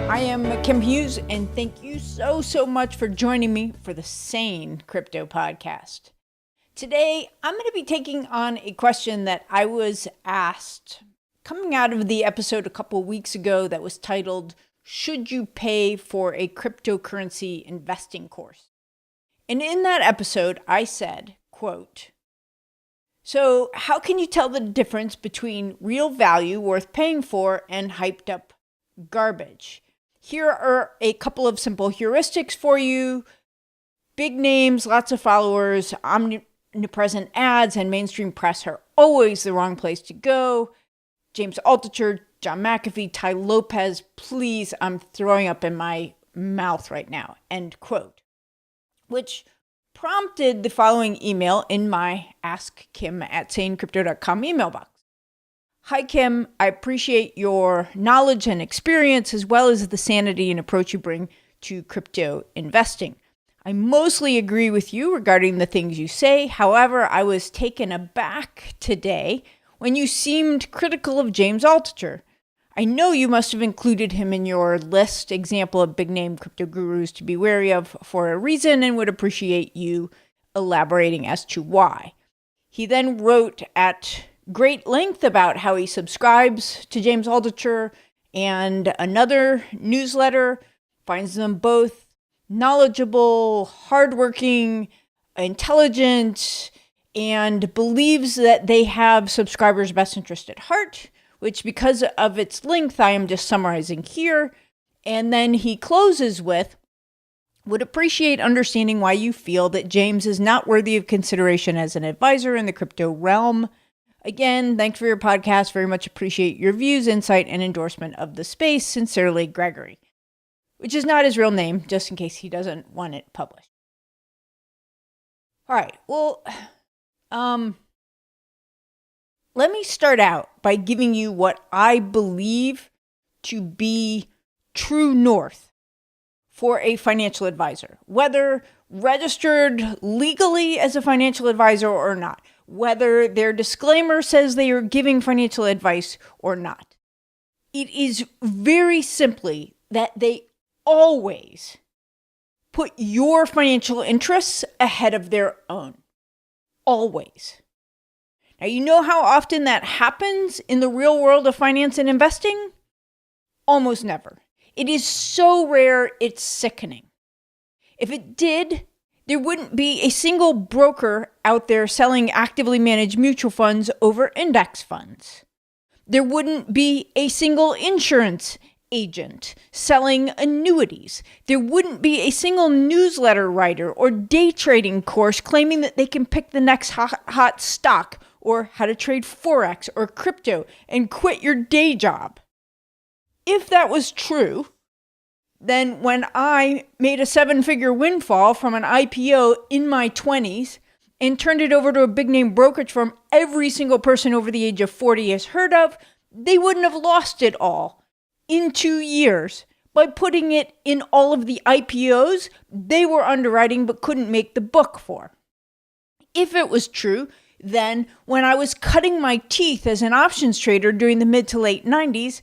I am Kim Hughes, and thank you so much for joining me for the Sane Crypto Podcast. Today, I'm going to be taking on a question that I was asked coming out of the episode a couple weeks ago that was titled, "Should You Pay for a Cryptocurrency Investing Course?" And in that episode, I said, quote, "So how can you tell the difference between real value worth paying for and hyped up garbage? Here are a couple of simple heuristics for you. Big names, lots of followers, omnipresent ads, and mainstream press are always the wrong place to go. James Altucher, John McAfee, Ty Lopez, please, I'm throwing up in my mouth right now," end quote. Which prompted the following email in my askkim@sanecrypto.com email box. "Hi, Kim. I appreciate your knowledge and experience as well as the sanity and approach you bring to crypto investing. I mostly agree with you regarding the things you say. However, I was taken aback today when you seemed critical of James Altucher. I know you must have included him in your list, example of big name crypto gurus to be wary of for a reason, and would appreciate you elaborating as to why." He then wrote at great length about how he subscribes to James Altucher and another newsletter, finds them both knowledgeable, hardworking, intelligent, and believes that they have subscribers' best interest at heart, which because of its length, I am just summarizing here. And then he closes with, "Would appreciate understanding why you feel that James is not worthy of consideration as an advisor in the crypto realm. Again, thanks for your podcast. Very much appreciate your views, insight, and endorsement of the space. Sincerely, Gregory," which is not his real name, just in case he doesn't want it published. All right, well, let me start out by giving you what I believe to be true north for a financial advisor, whether registered legally as a financial advisor or not, whether their disclaimer says they are giving financial advice or not. It is very simply that they always put your financial interests ahead of their own. Always. Now, you know how often that happens in the real world of finance and investing? Almost never. It is so rare, it's sickening. If it did, there wouldn't be a single broker out there selling actively managed mutual funds over index funds. There wouldn't be a single insurance agent selling annuities. There wouldn't be a single newsletter writer or day trading course claiming that they can pick the next hot stock or how to trade Forex or crypto and quit your day job. If that was true, then when I made a 7-figure windfall from an IPO in my 20s and turned it over to a big name brokerage firm every single person over the age of 40 has heard of, they wouldn't have lost it all in 2 years by putting it in all of the IPOs they were underwriting but couldn't make the book for. If it was true, then when I was cutting my teeth as an options trader during the mid to late 90s,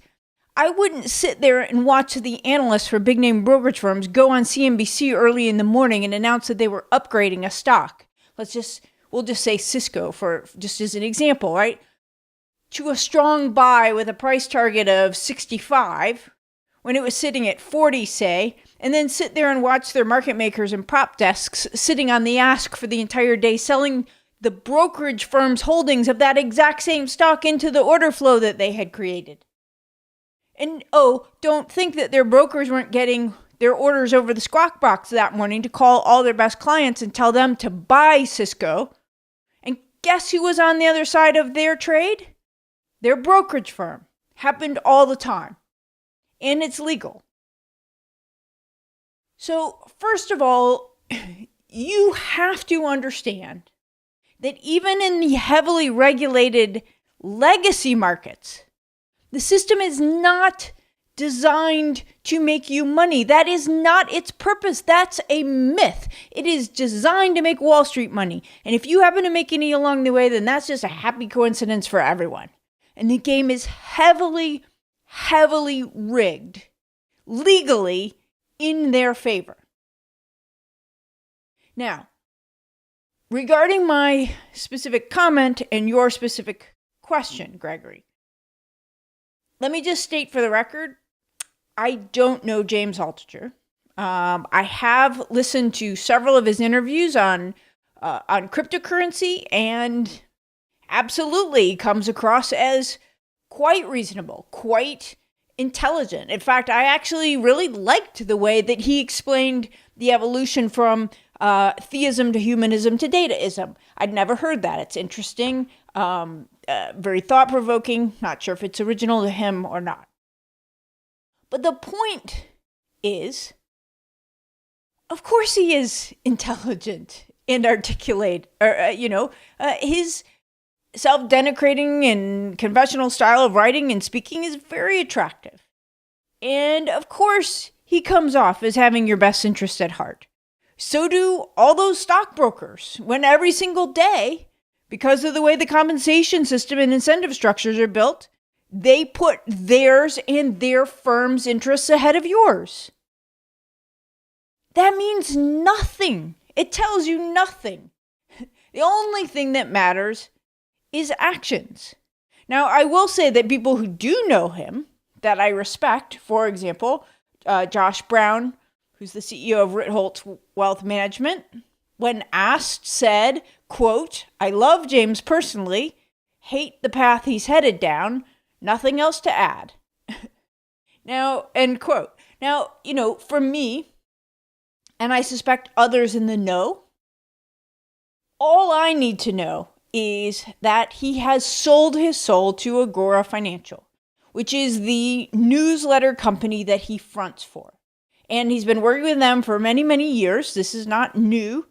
I wouldn't sit there and watch the analysts for big name brokerage firms go on CNBC early in the morning and announce that they were upgrading a stock. We'll just say Cisco for just as an example, right? To a strong buy with a price target of 65 when it was sitting at 40, say, and then sit there and watch their market makers and prop desks sitting on the ask for the entire day selling the brokerage firm's holdings of that exact same stock into the order flow that they had created. And don't think that their brokers weren't getting their orders over the squawk box that morning to call all their best clients and tell them to buy Cisco. And guess who was on the other side of their trade? Their brokerage firm. Happened all the time. And it's legal. So, first of all, you have to understand that even in the heavily regulated legacy markets, the system is not designed to make you money. That is not its purpose. That's a myth. It is designed to make Wall Street money. And if you happen to make any along the way, then that's just a happy coincidence for everyone. And the game is heavily rigged. legally in their favor. Now, regarding my specific comment and your specific question, Gregory, let me just state for the record, I don't know James Altucher. I have listened to several of his interviews on cryptocurrency, and absolutely he comes across as quite reasonable, quite intelligent. In fact, I actually really liked the way that he explained the evolution from theism to humanism to dataism. I'd never heard that. It's interesting, very thought-provoking. Not sure if it's original to him or not. But the point is, of course he is intelligent and articulate. His self-denigrating and conventional style of writing and speaking is very attractive. And of course, he comes off as having your best interest at heart. So do all those stockbrokers, when every single day, because of the way the compensation system and incentive structures are built, they put theirs and their firm's interests ahead of yours. That means nothing. It tells you nothing. The only thing that matters is actions. Now, I will say that people who do know him, that I respect, for example, Josh Brown, who's the CEO of Ritholtz Wealth Management, when asked, said, quote, "I love James personally, hate the path he's headed down, nothing else to add." Now, end quote. Now, for me, and I suspect others in the know, all I need to know is that he has sold his soul to Agora Financial, which is the newsletter company that he fronts for. And he's been working with them for many, many years. This is not new.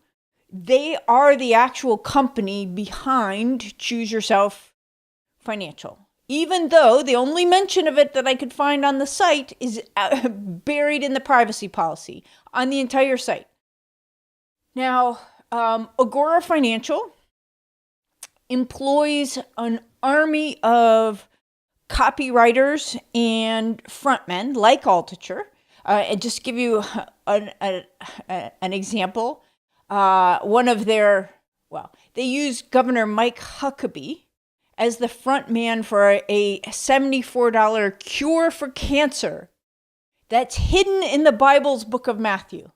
They are the actual company behind Choose Yourself Financial, even though the only mention of it that I could find on the site is buried in the privacy policy on the entire site. Now, Agora Financial employs an army of copywriters and frontmen like Altucher. And just give you an example, they use Governor Mike Huckabee as the front man for a $74 cure for cancer that's hidden in the Bible's book of Matthew.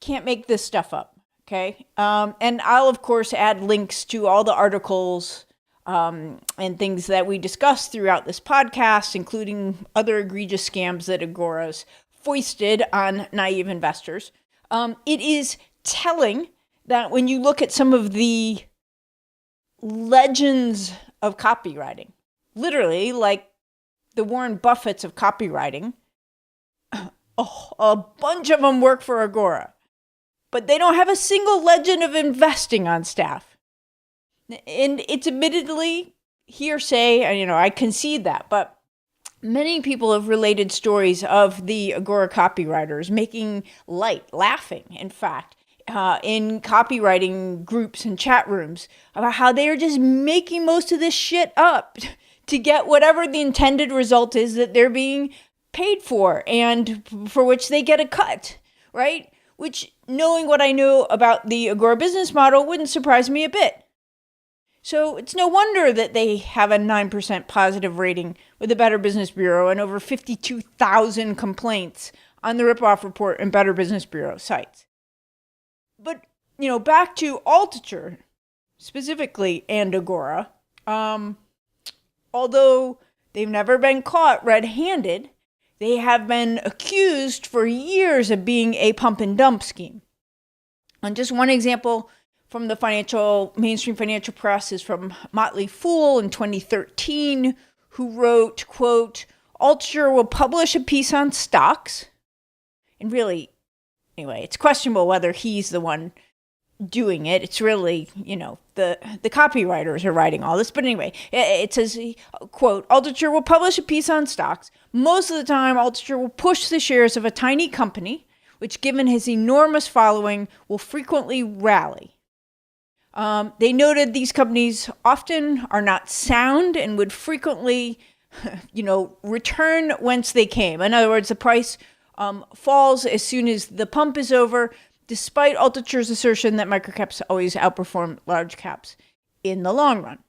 Can't make this stuff up, okay? And I'll, of course, add links to all the articles and things that we discussed throughout this podcast, including other egregious scams that Agora's foisted on naive investors. It is telling that when you look at some of the legends of copywriting, literally like the Warren Buffetts of copywriting, a bunch of them work for Agora, but they don't have a single legend of investing on staff. And it's admittedly hearsay, I concede that, but many people have related stories of the Agora copywriters making light, laughing, in fact, in copywriting groups and chat rooms about how they are just making most of this shit up to get whatever the intended result is that they're being paid for and for which they get a cut, right? Which, knowing what I know about the Agora business model, wouldn't surprise me a bit. So it's no wonder that they have a 9% positive rating with the Better Business Bureau and over 52,000 complaints on the Ripoff Report and Better Business Bureau sites. But, back to Altucher specifically and Agora, although they've never been caught red-handed, they have been accused for years of being a pump and dump scheme. And just one example from the mainstream financial press is from Motley Fool in 2013, who wrote, quote, "Altucher will publish a piece on stocks." And really, anyway, it's questionable whether he's the one doing it. It's really, the copywriters are writing all this. But anyway, it says, quote, "Altucher will publish a piece on stocks. Most of the time, Altucher will push the shares of a tiny company, which, given his enormous following, will frequently rally. They noted these companies often are not sound and would frequently return whence they came. In other words, the price falls as soon as the pump is over, despite Altucher's assertion that microcaps always outperform large caps in the long run.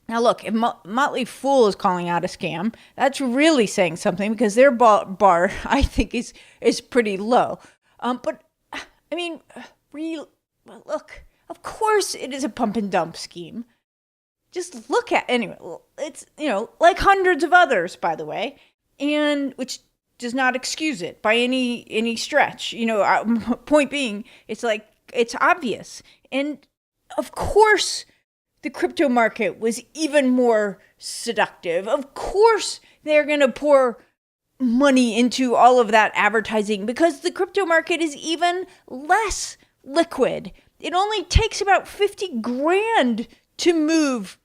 Now, look, if Motley Fool is calling out a scam, that's really saying something, because their bar I think, is pretty low. But I mean, look, of course it is a pump and dump scheme. Just look at, anyway, it's, like hundreds of others, by the way, and which does not excuse it by any stretch. Point being, it's obvious. And of course, the crypto market was even more seductive. Of course, they're going to pour money into all of that advertising, because the crypto market is even less liquid. It only takes about 50 grand to move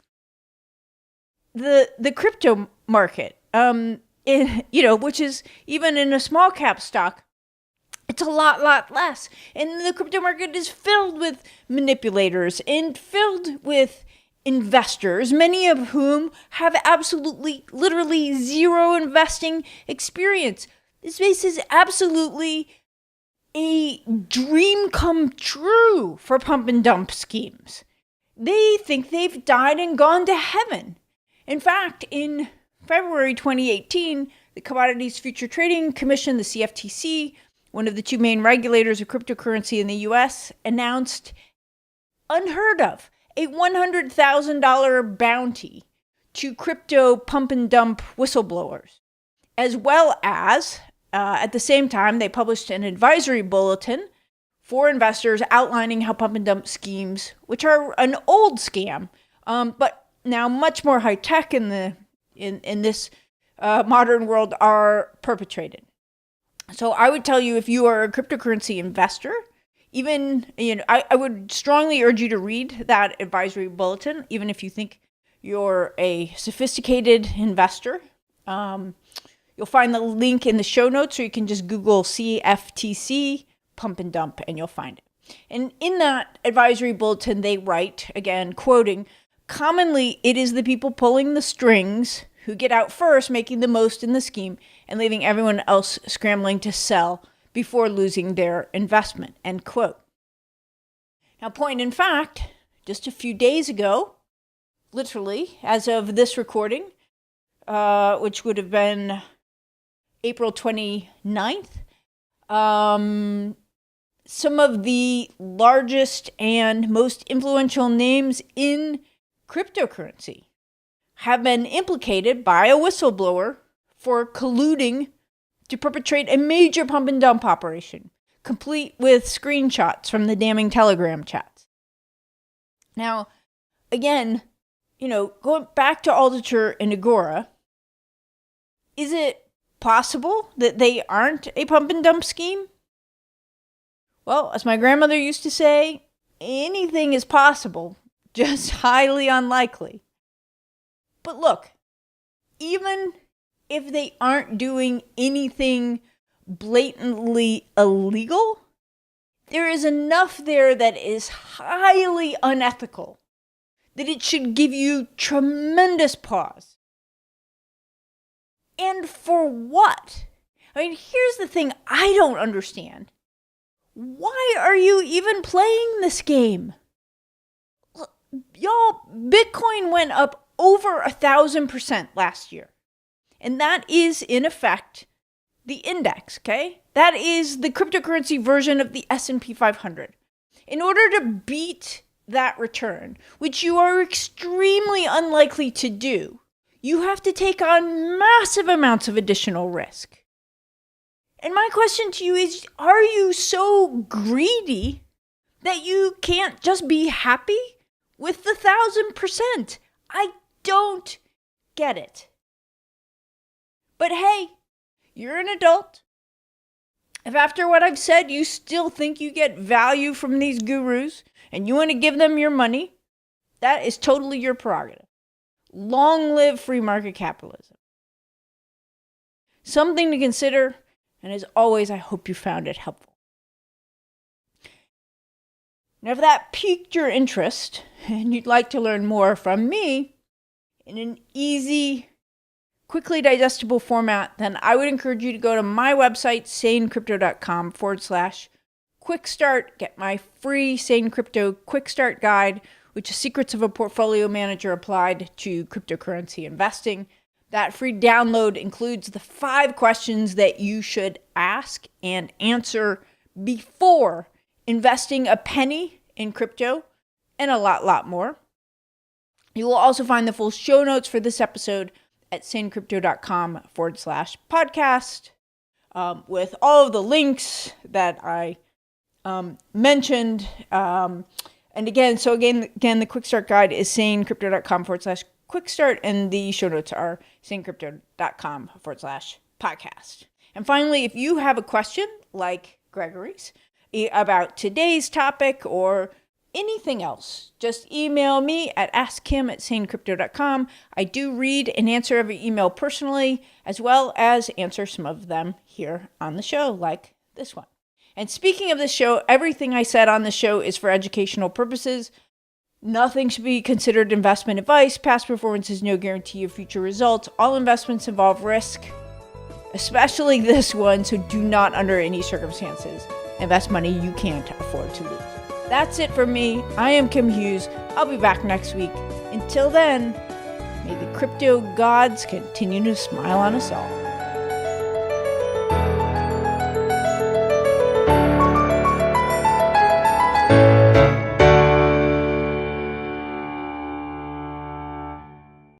the crypto market, which is, even in a small cap stock, it's a lot less. And the crypto market is filled with manipulators and filled with investors, many of whom have absolutely, literally zero investing experience. This space is absolutely a dream come true for pump and dump schemes. They think they've died and gone to heaven. In fact, in February 2018, the Commodities Future Trading Commission, the CFTC, one of the two main regulators of cryptocurrency in the US, announced, unheard of, a $100,000 bounty to crypto pump and dump whistleblowers, as well as, at the same time, they published an advisory bulletin for investors outlining how pump and dump schemes, which are an old scam, but now much more high tech in this modern world, are perpetrated. So I would tell you, if you are a cryptocurrency investor, I would strongly urge you to read that advisory bulletin, even if you think you're a sophisticated investor. You'll find the link in the show notes, or you can just Google CFTC pump and dump and you'll find it. And in that advisory bulletin, they write, again, quoting, "Commonly, it is the people pulling the strings who get out first, making the most in the scheme and leaving everyone else scrambling to sell before losing their investment," end quote. Now, point in fact, just a few days ago, literally, as of this recording, which would have been April 29th, some of the largest and most influential names in cryptocurrency have been implicated by a whistleblower for colluding to perpetrate a major pump and dump operation, complete with screenshots from the damning Telegram chats. Now, again, going back to Altucher and Agora, is it possible that they aren't a pump and dump scheme? Well, as my grandmother used to say, anything is possible, just highly unlikely. But look, even if they aren't doing anything blatantly illegal, there is enough there that is highly unethical that it should give you tremendous pause. And for what? I mean, here's the thing I don't understand. Why are you even playing this game? Look, y'all, Bitcoin went up over 1,000% last year. And that is, in effect, the index, okay? That is the cryptocurrency version of the S&P 500. In order to beat that return, which you are extremely unlikely to do, you have to take on massive amounts of additional risk. And my question to you is, are you so greedy that you can't just be happy with the 1,000%? I don't get it. But hey, you're an adult. If after what I've said, you still think you get value from these gurus and you want to give them your money, that is totally your prerogative. Long live free market capitalism. Something to consider, and as always, I hope you found it helpful. Now, if that piqued your interest and you'd like to learn more from me in an easy, quickly digestible format, then I would encourage you to go to my website, sanecrypto.com/quick start. Get my free Sane Crypto Quick Start Guide, which is secrets of a portfolio manager applied to cryptocurrency investing. That free download includes the 5 questions that you should ask and answer before investing a penny in crypto, and a lot more. You will also find the full show notes for this episode at sanecrypto.com/podcast with all of the links that I mentioned. And again, the Quick Start Guide is sanecrypto.com/quick start, and the show notes are sanecrypto.com/podcast. And finally, if you have a question like Gregory's about today's topic or anything else, just email me at askkim@sanecrypto.com. I do read and answer every email personally, as well as answer some of them here on the show, like this one. And speaking of this show, everything I said on the show is for educational purposes. Nothing should be considered investment advice. Past performance is no guarantee of future results. All investments involve risk, especially this one, so do not, under any circumstances, invest money you can't afford to lose. That's it for me. I am Kim Hughes. I'll be back next week. Until then, may the crypto gods continue to smile on us all.